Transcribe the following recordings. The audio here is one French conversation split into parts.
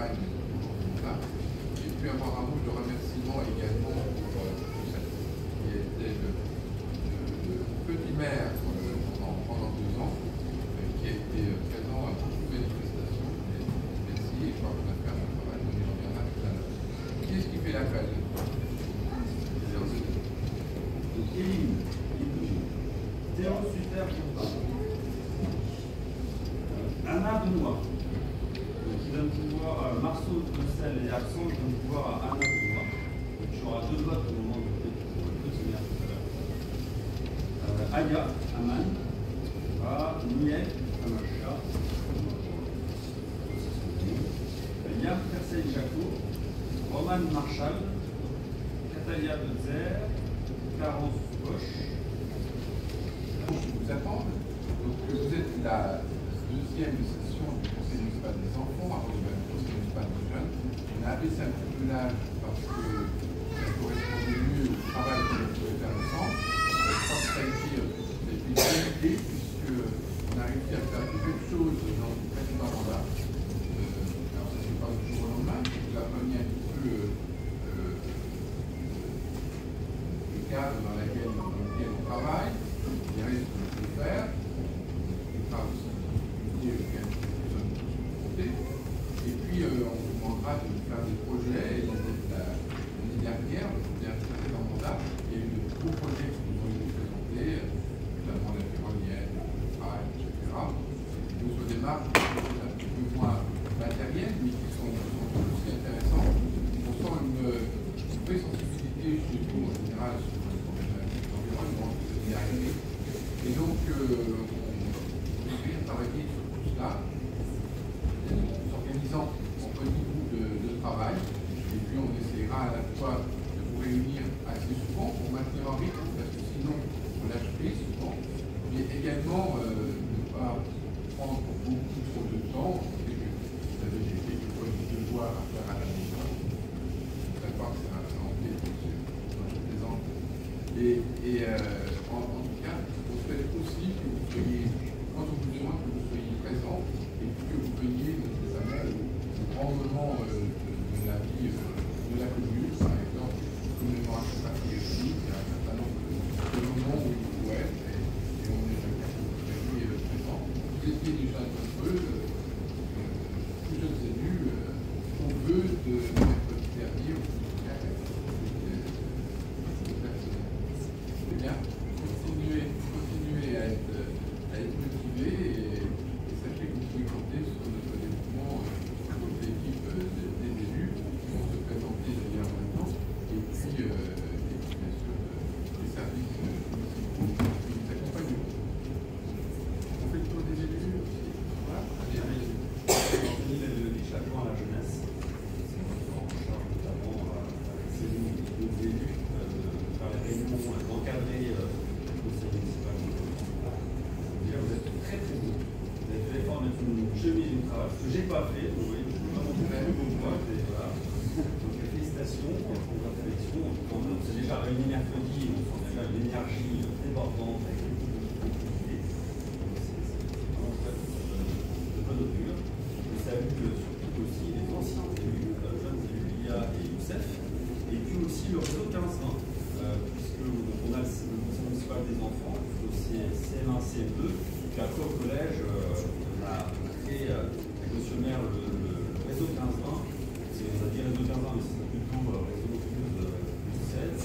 travail là. Et puis avoir un mot de remerciement également pour Youssef, qui était le petit maire pendant 2 ans, qui a été présent à toutes les manifestations. Merci, et je crois qu'on a fait un travail, on y reviendra tout à l'heure. Qui est-ce qui fait l'appel? Théo Suter Anna Benoît, qui donne pouvoir à Marceau de Sel et Absent, qui donne pouvoir à Anna Benoît. Donc il y aura 2 votes au moment de petit maire tout à l'heure. Aya Aman, Niel Amacha, Yar Persey Jaco, Roman Marshall, Catalia de Zer, Carence Bosch. Je vous attendre. Donc, vous êtes la deuxième session du Conseil municipal des enfants, avant le Conseil municipal des jeunes. On a abaissé un petit peu l'âge parce que ça correspondait mieux au travail que vous pouvez faire ensemble. Je crois que ça a été une bonne idée, puisqu'on a réussi à faire beaucoup de choses dans le précédent mandat. Alors, ça ne se fait pas du jour au lendemain, vous a remis un petit peu le cadre dans lequel on travaille. Il reste de le faire. On fera aussi des activités auxquelles nous sommes tous confrontés. Et puis, on vous demandera de faire des projets. L'année dernière, bien précédent mandat, il y a eu de gros projets qui nous ont été présentés, notamment la ferronnière, le travail, etc. Donc, ce sont des marques qui sont un petit peu moins matérielles, mais qui sont aussi intéressantes. On sent une vraie sensibilité chez nous, en général, sur l'environnement, qui est arrivé. Et donc, on va travailler sur tout cela, en s'organisant en petits groupes de travail. Et puis, on essaiera à la fois de vous réunir assez souvent pour maintenir en rythme, parce que sinon, on lâche prise souvent. Mais également, ne pas prendre beaucoup trop de temps. Vous avez quelques petits devoirs à faire à la maison. Je ne sais pas que c'est un embêt, monsieur. Je plaisante. En tout cas, on souhaite aussi que vous soyez, quand on vous demande que vous soyez présent, et que vous veniez nécessairement au grand moment de la vie de la commune, par exemple, commémoration patriotique, il y a un certain nombre de moments où il faut être, et on est chacun que vous soyez présent. Vous étiez déjà nombreux, tous jeunes élus, on veut de mercredi dernier, bien, continuez à être motivés et sachez que vous pouvez compter sur notre développement, toute l'équipe des élus qui vont se présenter d'ailleurs maintenant, et puis bien sûr les services municipaux qui nous accompagneront. On fait le tour des élus aussi. Voilà. Les chapeaux à la jeunesse, en charge notamment ces élus, faire les réunions, d'encadrer le conseil municipal. Déjà, vous êtes très très beau. Vous avez fait l'effort de mettre une chemise, une cravate, ce que j'ai pas fait, vous voyez, je ne peux pas montrer plus beau que moi. Voilà. Donc félicitations pour votre élection. On s'est déjà réunis mercredi, on sent déjà l'énergie débordante avec les activités. C'est vraiment très de bonne augure. Je salue surtout aussi les anciens élus, jeunes élus, Lia et Youssef, et puis aussi le réseau 15-20. Puisque on a le conseil municipal des enfants, dossier CM1, CM2, puis après au collège, on a créé avec monsieur le maire le réseau 15-20. On a dit réseau 15-20, mais c'est plutôt réseau plus 16,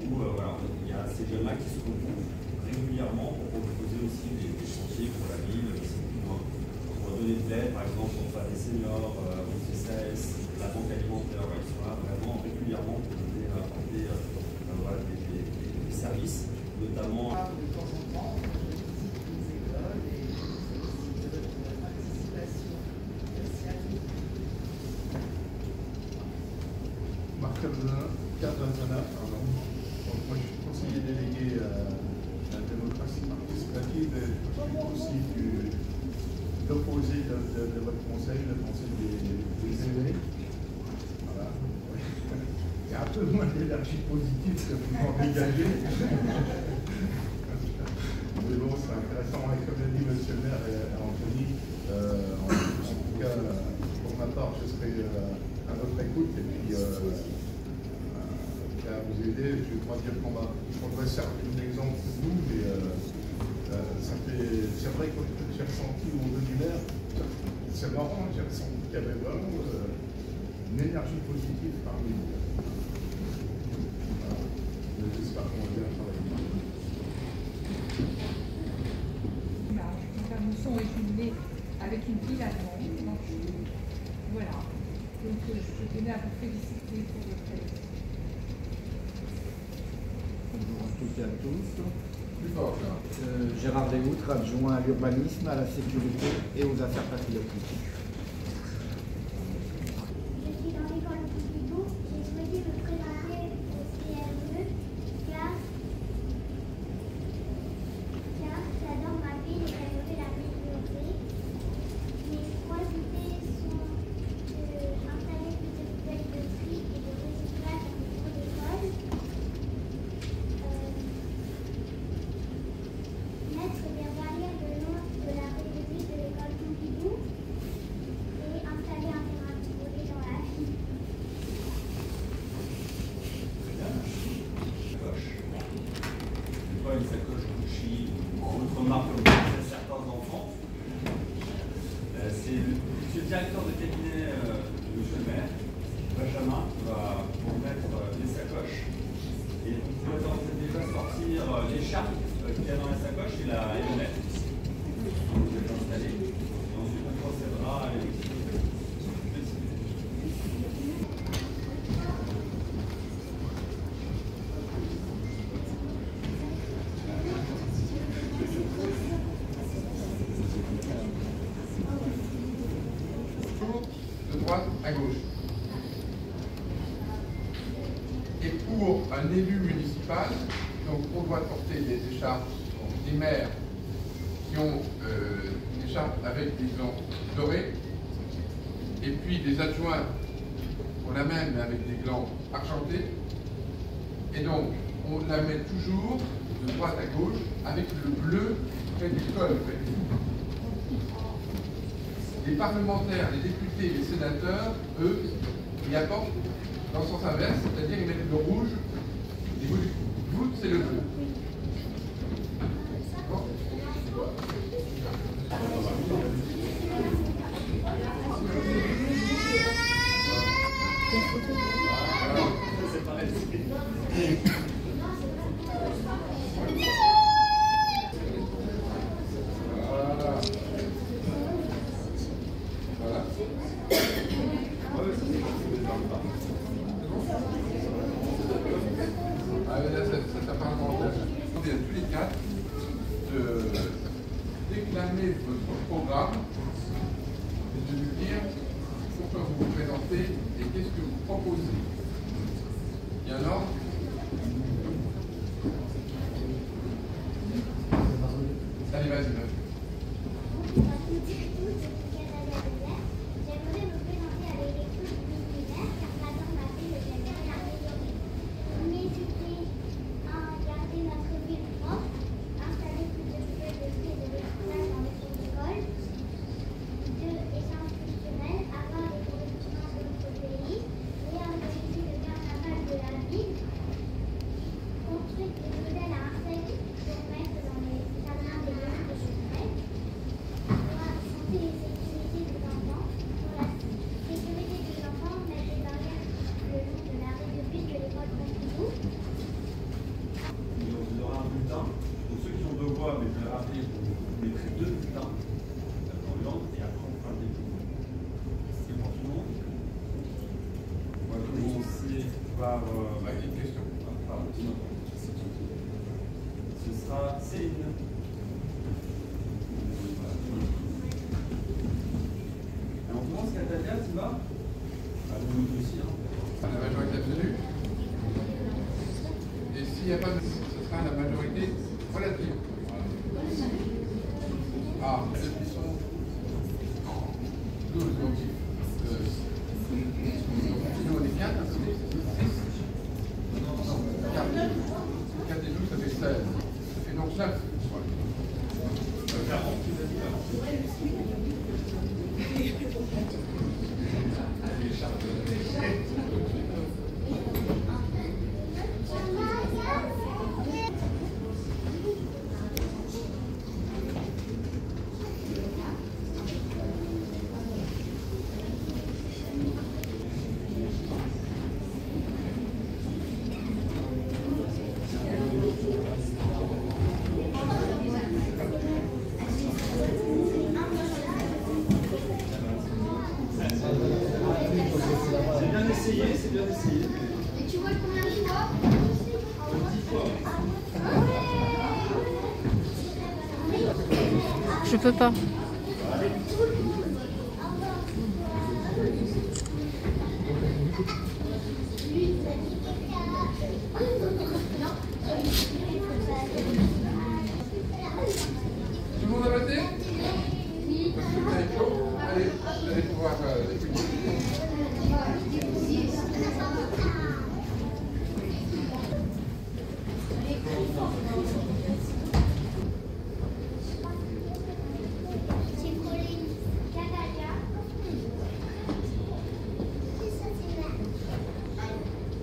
où voilà, il y a ces jeunes-là qui se regroupent régulièrement pour proposer aussi des chantiers pour la ville, pour donner de l'aide, par exemple pour faire des seniors, au CCAS, la banque alimentaire, ils sont là vraiment régulièrement pour donner voilà, des services, notamment. De temps en temps, je visite les écoles et de votre participation. Merci à vous. Marc Cardazana, pardon. Donc, moi, je suis conseiller délégué à la démocratie participative et je m'occupe aussi de l'opposé de votre conseil, le conseil des élèves. Voilà. Il y a un peu moins d'énergie positive que vous m'en dégagez. Mais bon, c'est intéressant. Et comme l'a dit M. le maire et Anthony, en tout cas, part, je serai à votre écoute et puis à vous aider. Je ne vais pas dire qu'on va servir d'exemple pour nous, mais c'est vrai que j'ai ressenti au niveau du maire, c'est marrant, j'ai ressenti qu'il y avait vraiment une énergie positive parmi nous. Voilà. J'espère qu'on va bien travailler. Mousson est jumelé avec une ville allemande. Donc, voilà. Donc je tenais à vous féliciter pour votre élection. Bonjour à toutes et à tous. Plus fort, là. Gérard Desoutres, adjoint à l'urbanisme, à la sécurité et aux affaires patriotiques. Je suis dans l'école Pompidou. J'ai souhaité me présenter au CRE car j'adore ma ville et j'aimerais la développer. Mes trois idées sont d'installer plus de poubelles de tri et de recyclage dans les cours d'école, mettre des barrières le long de la rue de l'école Pompidou et installer un terrain de volley dans la ville. Très bien. Sacoche. C'est pas une sacoche Gucci ou autre marque comme disent certains enfants. C'est le directeur de cabinet de monsieur le maire, Benjamin, qui va vous mettre les sacoches. Et vous pouvez d'ores et déjà sortir l'écharpe qu'il y a dans la sacoche et le net. Vous êtes installé. Et ensuite on procédera à l'élection. De droite à gauche. Et pour un élu municipal, donc on doit porter des écharpes, des maires qui ont une écharpe avec des glands dorés, et puis des adjoints ont la même mais avec des glands argentés. Et donc on la met toujours de droite à gauche avec le bleu près du col. Les parlementaires, les députés, les sénateurs, eux, y apportent dans le sens inverse, c'est-à-dire ils mettent le rouge, et vous, c'est le bleu. D'accord ? C'est pareil. Voilà. Ah, là, ça parlementaire. Demandez à tous les quatre de déclamer votre programme et de nous dire pourquoi vous vous présentez et qu'est-ce que vous proposez. Il y a un ordre. Allez, vas-y, vas-y. J'aimerais me présenter à l'élection du ministère car j'adore ma ville et j'aimerais l'améliorer. N'hésitez à garder notre ville propre, installer plus de poubelles de tri et de recyclage dans les cours d'école, de échanges culturels, avoir des correspondances de notre pays, réorganiser le carnaval de la ville, construire des modèles à insectes pour mettre dans les jardins des lieux de chevrette, pour la santé et sécurité des enfants, pour la sécurité des enfants, mettre des barrières le long de la rue de bus de l'école Pompidou. Vous aurez un bulletin. Pour ceux qui ont deux voix, mais je vais rappeler, vous mettrez deux bulletins dans l'ordre et après on fera le dépôt. C'est pour tout le monde. On va commencer par Une question. ce sera Céline. Et on commence Catalia, tu vas? Vous aussi, hein. La majorité absolue. Et s'il n'y a pas de... ce sera la majorité relative. Ah, ceux qui sont 12, donc nous on est 4, ça fait 6. Non, 4. 4 et 12, ça fait 16. Ça fait donc 9. 40, tu as dit là. c'est bien d'essayer. Et tu vois combien de fois? 10 fois. Je peux pas. Tout le monde a voté? Parce que vous avez chaud. Allez, vous allez pouvoir écouter. J'ai collé une catalia.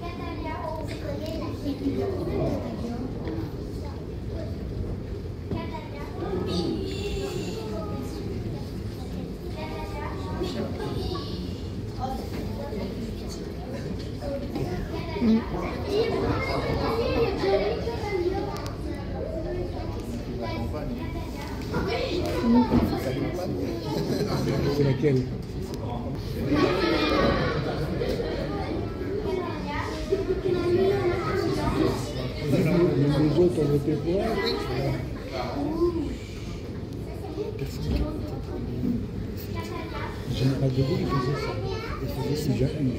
Catalia, j'ai collé la C'est laquelle? Les autres ont voté pour elle. Général de Gaulle, il faisait ça. Il faisait ça. Il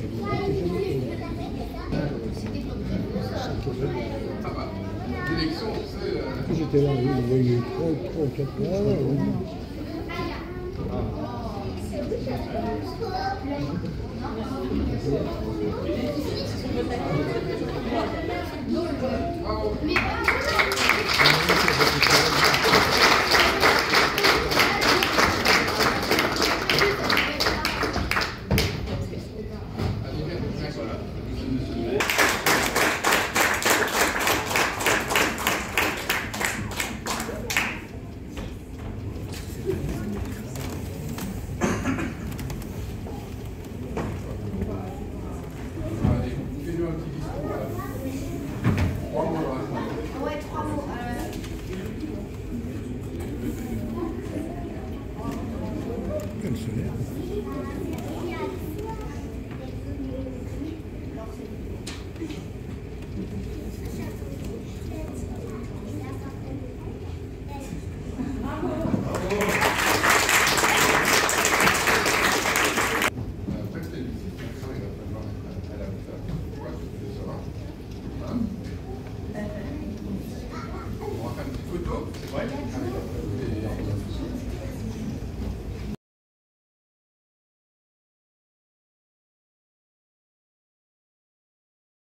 L'élection, c'est... J'étais là, il y a eu 3 ou 4 mois. Bravo.